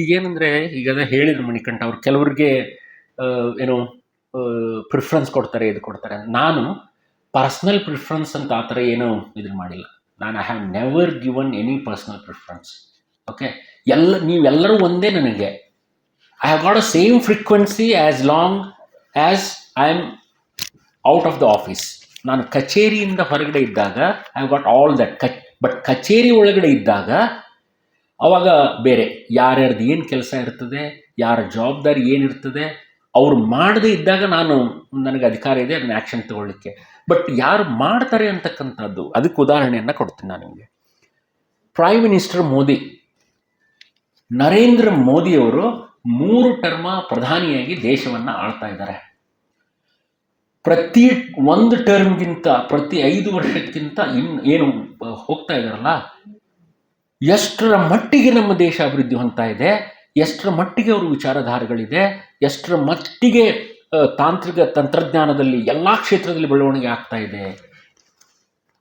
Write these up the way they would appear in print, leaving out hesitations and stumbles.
ಈಗೇನಂದರೆ ಈಗ ಅದೇ ಹೇಳಿದ್ರು ಮಣಿಕಂಠ ಅವ್ರು, ಕೆಲವ್ರಿಗೆ ಏನೋ ಪ್ರಿಫರೆನ್ಸ್ ಕೊಡ್ತಾರೆ, ಇದು ಕೊಡ್ತಾರೆ. ನಾನು ಪರ್ಸ್ನಲ್ ಪ್ರಿಫರೆನ್ಸ್ ಅಂತ ಆ ಥರ ಏನೂ ಇದನ್ನು ಮಾಡಿಲ್ಲ. ನಾನು I have never given any personal preference. Okay, ನೀವೆಲ್ಲರೂ ಒಂದೇ ನನಗೆ. I have got a same frequency as long as I am out of the office. ನಾನು ಕಚೇರಿಯಿಂದ ಹೊರಗಡೆ ಇದ್ದಾಗ I have got all that. But ಕಚೇರಿ ಒಳಗಡೆ ಇದ್ದಾಗ ಅವಾಗ ಬೇರೆ, ಯಾರ್ಯಾರ್ದು ಏನು ಕೆಲಸ ಇರ್ತದೆ, ಯಾರ ಜವಾಬ್ದಾರಿ ಏನಿರ್ತದೆ, ಅವ್ರು ಮಾಡದೇ ಇದ್ದಾಗ ನನಗೆ ಅಧಿಕಾರ ಇದೆ ಅದನ್ನ ಆ್ಯಕ್ಷನ್ ತಗೊಳ್ಳಿಕ್ಕೆ. ಬಟ್ ಯಾರು ಮಾಡ್ತಾರೆ ಅಂತಕ್ಕಂಥದ್ದು, ಅದಕ್ಕೆ ಉದಾಹರಣೆಯನ್ನು ಕೊಡ್ತೀನಿ ನಾನು ನಿಮಗೆ. ಪ್ರೈಮ್ ಮಿನಿಸ್ಟರ್ ಮೋದಿ, ನರೇಂದ್ರ ಮೋದಿಯವರು 3 ಟರ್ಮ ಪ್ರಧಾನಿಯಾಗಿ ದೇಶವನ್ನು ಆಳ್ತಾ ಇದ್ದಾರೆ. ಪ್ರತಿ 1 ಟರ್ಮ್ಗಿಂತ, ಪ್ರತಿ 5 ವರ್ಷಕ್ಕಿಂತ ಏನು ಹೋಗ್ತಾ ಇದ್ದಾರಲ್ಲ, ಎಷ್ಟರ ಮಟ್ಟಿಗೆ ನಮ್ಮ ದೇಶ ಅಭಿವೃದ್ಧಿ ಹೊಂದ್ತಾ ಇದೆ, ಎಷ್ಟರ ಮಟ್ಟಿಗೆ ಅವ್ರ ವಿಚಾರಧಾರೆಗಳಿದೆ, ಎಷ್ಟರ ಮಟ್ಟಿಗೆ ತಂತ್ರಜ್ಞಾನದಲ್ಲಿ ಎಲ್ಲ ಕ್ಷೇತ್ರದಲ್ಲಿ ಬೆಳವಣಿಗೆ ಆಗ್ತಾ ಇದೆ.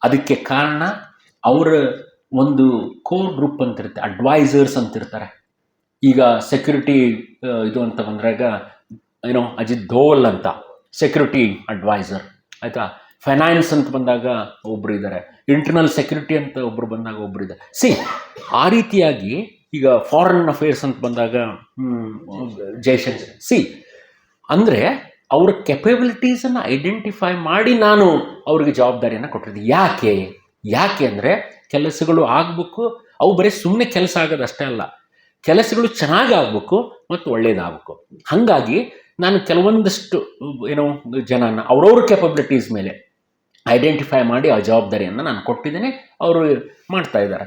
ಅದಕ್ಕೆ ಕಾರಣ ಅವರ ಒಂದು ಕೋರ್ ಗ್ರೂಪ್ ಅಂತಿರುತ್ತೆ, ಅಡ್ವೈಸರ್ಸ್ ಅಂತಿರ್ತಾರೆ. ಈಗ ಸೆಕ್ಯೂರಿಟಿ ಇದು ಅಂತ ಬಂದಾಗ ಅಜಿತ್ ಧೋವಲ್ ಅಂತ ಸೆಕ್ಯೂರಿಟಿ ಅಡ್ವೈಸರ್, ಆಯಿತಾ. ಫೈನಾನ್ಸ್ ಅಂತ ಬಂದಾಗ ಒಬ್ಬರು ಇದ್ದಾರೆ, ಇಂಟರ್ನಲ್ ಸೆಕ್ಯೂರಿಟಿ ಅಂತ ಒಬ್ಬರು ಬಂದಾಗ ಒಬ್ಬರು ಇದ್ದಾರೆ. ಆ ರೀತಿಯಾಗಿ ಈಗ ಫಾರಿನ್ ಅಫೇರ್ಸ್ ಅಂತ ಬಂದಾಗ ಜಯಶಂಕರ್. ಅಂದರೆ ಅವರ ಕೆಪಬಿಲಿಟೀಸನ್ನು ಐಡೆಂಟಿಫೈ ಮಾಡಿ ನಾನು ಅವ್ರಿಗೆ ಜವಾಬ್ದಾರಿಯನ್ನು ಕೊಟ್ಟಿದ್ದೆ. ಯಾಕೆ ಅಂದರೆ ಕೆಲಸಗಳು ಆಗಬೇಕು. ಅವು ಬರೀ ಸುಮ್ಮನೆ ಕೆಲಸ ಆಗೋದು ಅಷ್ಟೇ ಅಲ್ಲ, ಕೆಲಸಗಳು ಚೆನ್ನಾಗಿ ಆಗಬೇಕು ಮತ್ತು ಒಳ್ಳೆಯದಾಗಬೇಕು. ಹಾಗಾಗಿ ನಾನು ಕೆಲವೊಂದಷ್ಟು ಜನನ ಅವ್ರವ್ರ ಕೆಪಬಿಲಿಟೀಸ್ ಮೇಲೆ ಐಡೆಂಟಿಫೈ ಮಾಡಿ ಆ ಜವಾಬ್ದಾರಿಯನ್ನು ನಾನು ಕೊಟ್ಟಿದ್ದೇನೆ. ಅವರು ಮಾಡ್ತಾ ಇದ್ದಾರೆ.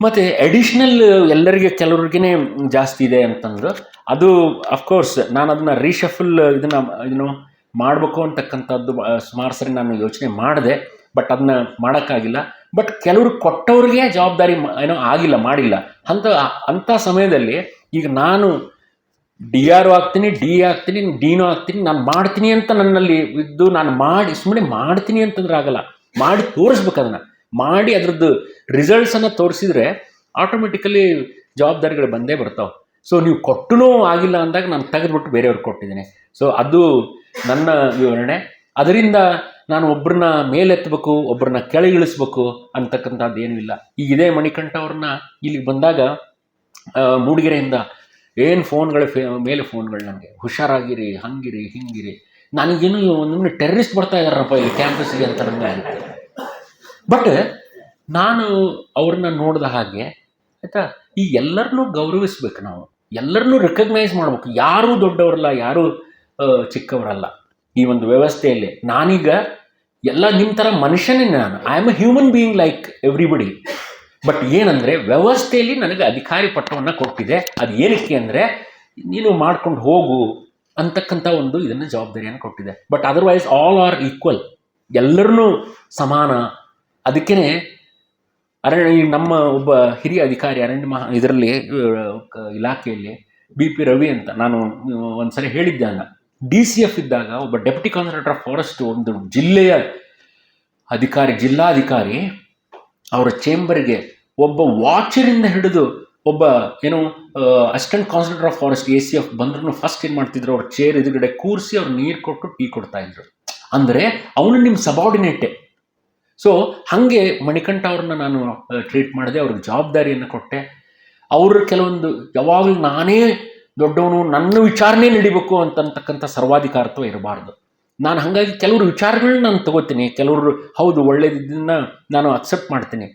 ಮತ್ತು ಅಡಿಷ್ನಲ್ ಎಲ್ಲರಿಗೆ ಕೆಲವ್ರಿಗೇ ಜಾಸ್ತಿ ಇದೆ ಅಂತಂದು, ಅದು ಅಫ್ಕೋರ್ಸ್ ನಾನು ಅದನ್ನು ರೀಶಫಲ್ ಇದನ್ನು ಮಾಡಬೇಕು ಅಂತಕ್ಕಂಥದ್ದು ಸುಮಾರು ಸರಿ ನಾನು ಯೋಚನೆ ಮಾಡಿದೆ. ಬಟ್ ಅದನ್ನ ಮಾಡೋಕ್ಕಾಗಿಲ್ಲ. ಬಟ್ ಕೆಲವರು ಕೊಟ್ಟವ್ರಿಗೆ ಜವಾಬ್ದಾರಿ ಮಾಡಿಲ್ಲ. ಅಂಥ ಸಮಯದಲ್ಲಿ ಈಗ ನಾನು DRO ಆಗ್ತೀನಿ, DA ಆಗ್ತೀನಿ, ಡಿನೋ ಆಗ್ತೀನಿ, ನಾನು ಮಾಡ್ತೀನಿ ಅಂತ ನನ್ನಲ್ಲಿ ಇದ್ದು ನಾನು ಸುಮ್ಮನೆ ಮಾಡ್ತೀನಿ ಅಂತಂದ್ರೆ ಆಗಲ್ಲ, ಮಾಡಿ ತೋರಿಸ್ಬೇಕು. ಅದನ್ನು ಮಾಡಿ ಅದರದ್ದು ರಿಸಲ್ಟ್ಸನ್ನು ತೋರಿಸಿದ್ರೆ ಆಟೋಮೆಟಿಕಲಿ ಜವಾಬ್ದಾರಿಗಳು ಬಂದೇ ಬರ್ತಾವೆ. ಸೊ ನೀವು ಕೊಟ್ಟೂ ಆಗಿಲ್ಲ ಅಂದಾಗ ನಾನು ತೆಗೆದುಬಿಟ್ಟು ಬೇರೆಯವ್ರಿಗೆ ಕೊಟ್ಟಿದ್ದೀನಿ. ಸೊ ಅದು ನನ್ನ ವಿವರಣೆ. ಅದರಿಂದ ನಾನು ಒಬ್ಬರನ್ನ ಮೇಲೆತ್ತಬೇಕು, ಒಬ್ಬರನ್ನ ಕೆಳಗಿಳಿಸ್ಬೇಕು ಅಂತಕ್ಕಂಥದ್ದು ಏನೂ ಇಲ್ಲ. ಈಗ ಇದೇ ಮಣಿಕಂಠ ಅವ್ರನ್ನ ಇಲ್ಲಿಗೆ ಬಂದಾಗ ಮೂಡಿಗೆರೆಯಿಂದ ಏನು ಫೋನ್ಗಳು ಮೇಲೆ ಫೋನ್ಗಳು, ನನಗೆ ಹುಷಾರಾಗಿರಿ, ಹಂಗಿರಿ, ಹಿಂಗಿರಿ. ನನಗೇನು ಒಂದೊಮ್ಮೆ ಟೆರರಿಸ್ಟ್ ಬರ್ತಾ ಇದ್ದಾರಪ್ಪ ಈ ಕ್ಯಾಂಪಸ್ಸಿಗೆ ಅಂತ ನನಗೆ ಆಗುತ್ತೆ. ಬಟ್ ನಾನು ಅವ್ರನ್ನ ನೋಡಿದ ಹಾಗೆ, ಆಯಿತಾ, ಈ ಎಲ್ಲರನ್ನೂ ಗೌರವಿಸ್ಬೇಕು, ನಾವು ಎಲ್ಲರನ್ನೂ ರೆಕಗ್ನೈಸ್ ಮಾಡಬೇಕು. ಯಾರೂ ದೊಡ್ಡವರಲ್ಲ, ಯಾರೂ ಚಿಕ್ಕವರಲ್ಲ ಈ ಒಂದು ವ್ಯವಸ್ಥೆಯಲ್ಲಿ. ನಾನೀಗ ಎಲ್ಲ ನಿಮ್ಮ ಥರ ಮನುಷ್ಯನೇ, ನಾನು I am A human being like everybody. But ಏನಂದರೆ ವ್ಯವಸ್ಥೆಯಲ್ಲಿ ನನಗೆ ಅಧಿಕಾರಿ ಪಟ್ಟವನ್ನು ಕೊಟ್ಟಿದೆ. ಅದು ಏನಕ್ಕೆ ಅಂದರೆ ನೀನು ಮಾಡ್ಕೊಂಡು ಹೋಗು ಅಂತಕ್ಕಂಥ ಒಂದು ಇದನ್ನು ಜವಾಬ್ದಾರಿಯನ್ನು ಕೊಟ್ಟಿದೆ. But otherwise all are equal, ಎಲ್ಲರನ್ನೂ ಸಮಾನ. ಅದಕ್ಕೇ ನಮ್ಮ ಒಬ್ಬ ಹಿರಿಯ ಅಧಿಕಾರಿ ಇದರಲ್ಲಿ ಇಲಾಖೆಯಲ್ಲಿ BP ರವಿ ಅಂತ, ನಾನು ಒಂದು ಸರಿ ಹೇಳಿದ್ದೆ, DCF ಇದ್ದಾಗ ಒಬ್ಬ ಡೆಪ್ಯೂಟಿ ಕಾನ್ಸರ್ವೇಟರ್ ಆಫ್ ಫಾರೆಸ್ಟ್, ಒಂದು ಜಿಲ್ಲೆಯ ಜಿಲ್ಲಾಧಿಕಾರಿ ಅವರ ಚೇಂಬರ್ಗೆ ಒಬ್ಬ ವಾಚರಿಂದ ಹಿಡಿದು ಒಬ್ಬ ಅಸಿಸ್ಟೆಂಟ್ ಕಾನ್ಸರ್ವೇಟರ್ ಆಫ್ ಫಾರೆಸ್ಟ್ ACF ಬಂದ್ರೂ ಫಸ್ಟ್ ಏನು ಮಾಡ್ತಿದ್ರು, ಅವ್ರ ಚೇರ್ ಎದುರುಗಡೆ ಕೂರಿಸಿ ಅವ್ರು ನೀರು ಕೊಟ್ಟು ಟೀ ಕೊಡ್ತಾಯಿದ್ರು. ಅಂದರೆ ಅವನು ನಿಮ್ಮ ಸಬಾರ್ಡಿನೇಟೆ. ಸೊ ಹಾಗೆ ಮಣಿಕಂಠ ಅವ್ರನ್ನ ನಾನು ಟ್ರೀಟ್ ಮಾಡಿದೆ, ಅವ್ರಿಗೆ ಜವಾಬ್ದಾರಿಯನ್ನು ಕೊಟ್ಟೆ. ಅವರು ಕೆಲವೊಂದು ಯಾವಾಗಲೂ ನಾನೇ ದೊಡ್ಡವನು, ನನ್ನ ವಿಚಾರನೇ ನಡಿಬೇಕು ಅಂತಕ್ಕಂಥ ಸರ್ವಾಧಿಕಾರತ್ವ ಇರಬಾರ್ದು. ನಾನು ಹಾಗಾಗಿ ಕೆಲವರು ವಿಚಾರಗಳನ್ನ ನಾನು ತಗೋತೀನಿ, ಕೆಲವರು ಹೌದು ಒಳ್ಳೇದಿದ್ದನ್ನು ನಾನು ಅಕ್ಸೆಪ್ಟ್ ಮಾಡ್ತೀನಿ.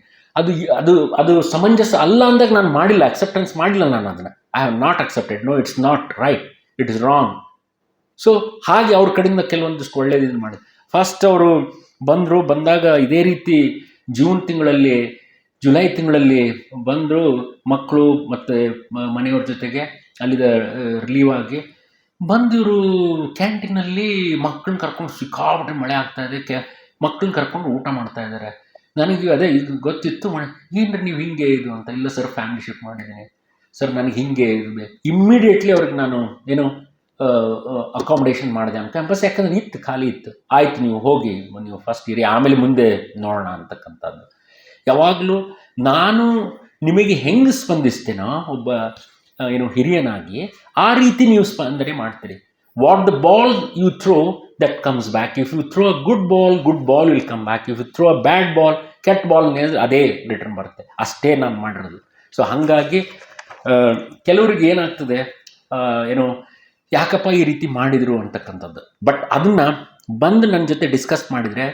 ಅದು ಸಮಂಜಸ ಅಲ್ಲ ಅಂದಾಗ ನಾನು ಮಾಡಿಲ್ಲ, ಅಕ್ಸೆಪ್ಟೆನ್ಸ್ ಮಾಡಿಲ್ಲ. ನಾನು ಅದನ್ನು I have not accepted. No, it's not right, it is wrong. So ಹಾಗೆ ಅವ್ರ ಕಡೆಯಿಂದ ಕೆಲವೊಂದಿಷ್ಟು ಒಳ್ಳೇದಿದ್ದು ಮಾಡಿದೆ. ಫಸ್ಟ್ ಅವರು ಬಂದಾಗ ಇದೇ ರೀತಿ ಜುಲೈ ತಿಂಗಳಲ್ಲಿ ಬಂದರು. ಮಕ್ಕಳು ಮತ್ತು ಮನೆಯವ್ರ ಜೊತೆಗೆ ಅಲ್ಲಿದ ರಿಲೀವ್ ಆಗಿ ಬಂದಿವರು ಕ್ಯಾಂಟೀನಲ್ಲಿ ಮಕ್ಕಳನ್ನ ಕರ್ಕೊಂಡು, ಸಿಕ್ಕಾಬಿಟ್ಟೆ ಮಳೆ ಆಗ್ತಾಯಿದೆ, ಮಕ್ಕಳನ್ನ ಕರ್ಕೊಂಡು ಊಟ ಮಾಡ್ತಾ ಇದ್ದಾರೆ. ನನಗೆ ಅದೇ ಇದು ಗೊತ್ತಿತ್ತು, ಏನ್ರಿ ನೀವು ಹಿಂಗೆ ಇದು ಅಂತ. ಇಲ್ಲ ಸರ್, ಫ್ಯಾಮಿಲಿ ಶಿಫ್ಟ್ ಮಾಡಿದ್ದೀನಿ ಸರ್, ನನಗೆ ಹಿಂಗೆ ಇದು ಇಮ್ಮಿಡಿಯೇಟ್ಲಿ ಅವ್ರಿಗೆ ನಾನು ಅಕಾಮಿಡೇಷನ್ ಮಾಡಿದೆ ನಮ್ಮ ಕ್ಯಾಂಪಸ್. ಯಾಕಂದರೆ ಖಾಲಿ ಇತ್ತು. ಆಯ್ತು, ನೀವು ಹೋಗಿ, ನೀವು ಫಸ್ಟ್ ಇರಿ, ಆಮೇಲೆ ಮುಂದೆ ನೋಡೋಣ ಅಂತಕ್ಕಂಥದ್ದು. ಯಾವಾಗಲೂ ನಾನು ನಿಮಗೆ ಹೆಂಗೆ ಸ್ಪಂದಿಸ್ತೇನೋ, ಒಬ್ಬ ಹಿರಿಯನಾಗಿ ಆ ರೀತಿ ನೀವು ಸ್ಪಂದನೆ ಮಾಡ್ತೀರಿ. What the ball you throw that comes back. If you throw a good ball will come back. If you throw a bad ball, ಕೆಟ್ಟ ಬಾಲ್ ಅದೇ ರಿಟರ್ನ್ ಬರುತ್ತೆ. ಅಷ್ಟೇ ನಾನು ಮಾಡಿರೋದು. ಸೊ ಹಾಗಾಗಿ ಕೆಲವ್ರಿಗೆ ಏನಾಗ್ತದೆ, ಯಾಕಪ್ಪ ಈ ರೀತಿ ಮಾಡಿದರು ಅಂತಕ್ಕಂಥದ್ದು. ಬಟ್ ಅದನ್ನು ಬಂದು ನನ್ನ ಜೊತೆ ಡಿಸ್ಕಸ್ ಮಾಡಿದರೆ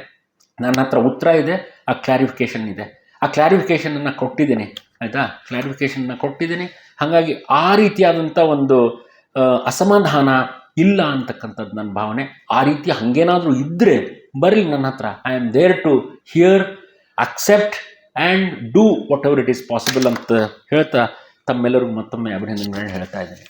ನನ್ನ ಹತ್ರ ಉತ್ತರ ಇದೆ, ಆ ಕ್ಲಾರಿಫಿಕೇಷನ್ ಇದೆ. ಆ ಕ್ಲಾರಿಫಿಕೇಷನನ್ನು ಕೊಟ್ಟಿದ್ದೀನಿ, ಆಯಿತಾ? ಕ್ಲಾರಿಫಿಕೇಷನ್ನ ಕೊಟ್ಟಿದ್ದೀನಿ. ಹಾಗಾಗಿ ಆ ರೀತಿಯಾದಂಥ ಒಂದು ಅಸಮಾಧಾನ ಇಲ್ಲ ಅಂತಕ್ಕಂಥದ್ದು ನನ್ನ ಭಾವನೆ. ಆ ರೀತಿ ಹಾಗೇನಾದರೂ ಇದ್ದರೆ ಬರಲಿ ನನ್ನ ಹತ್ರ. I am there to hear, accept and do whatever it is possible ಅಂತ ಹೇಳ್ತಾ ತಮ್ಮೆಲ್ಲರಿಗೂ ಮತ್ತೊಮ್ಮೆ ಅಭಿನಂದನೆಗಳನ್ನ ಹೇಳ್ತಾ ಇದ್ದೀನಿ.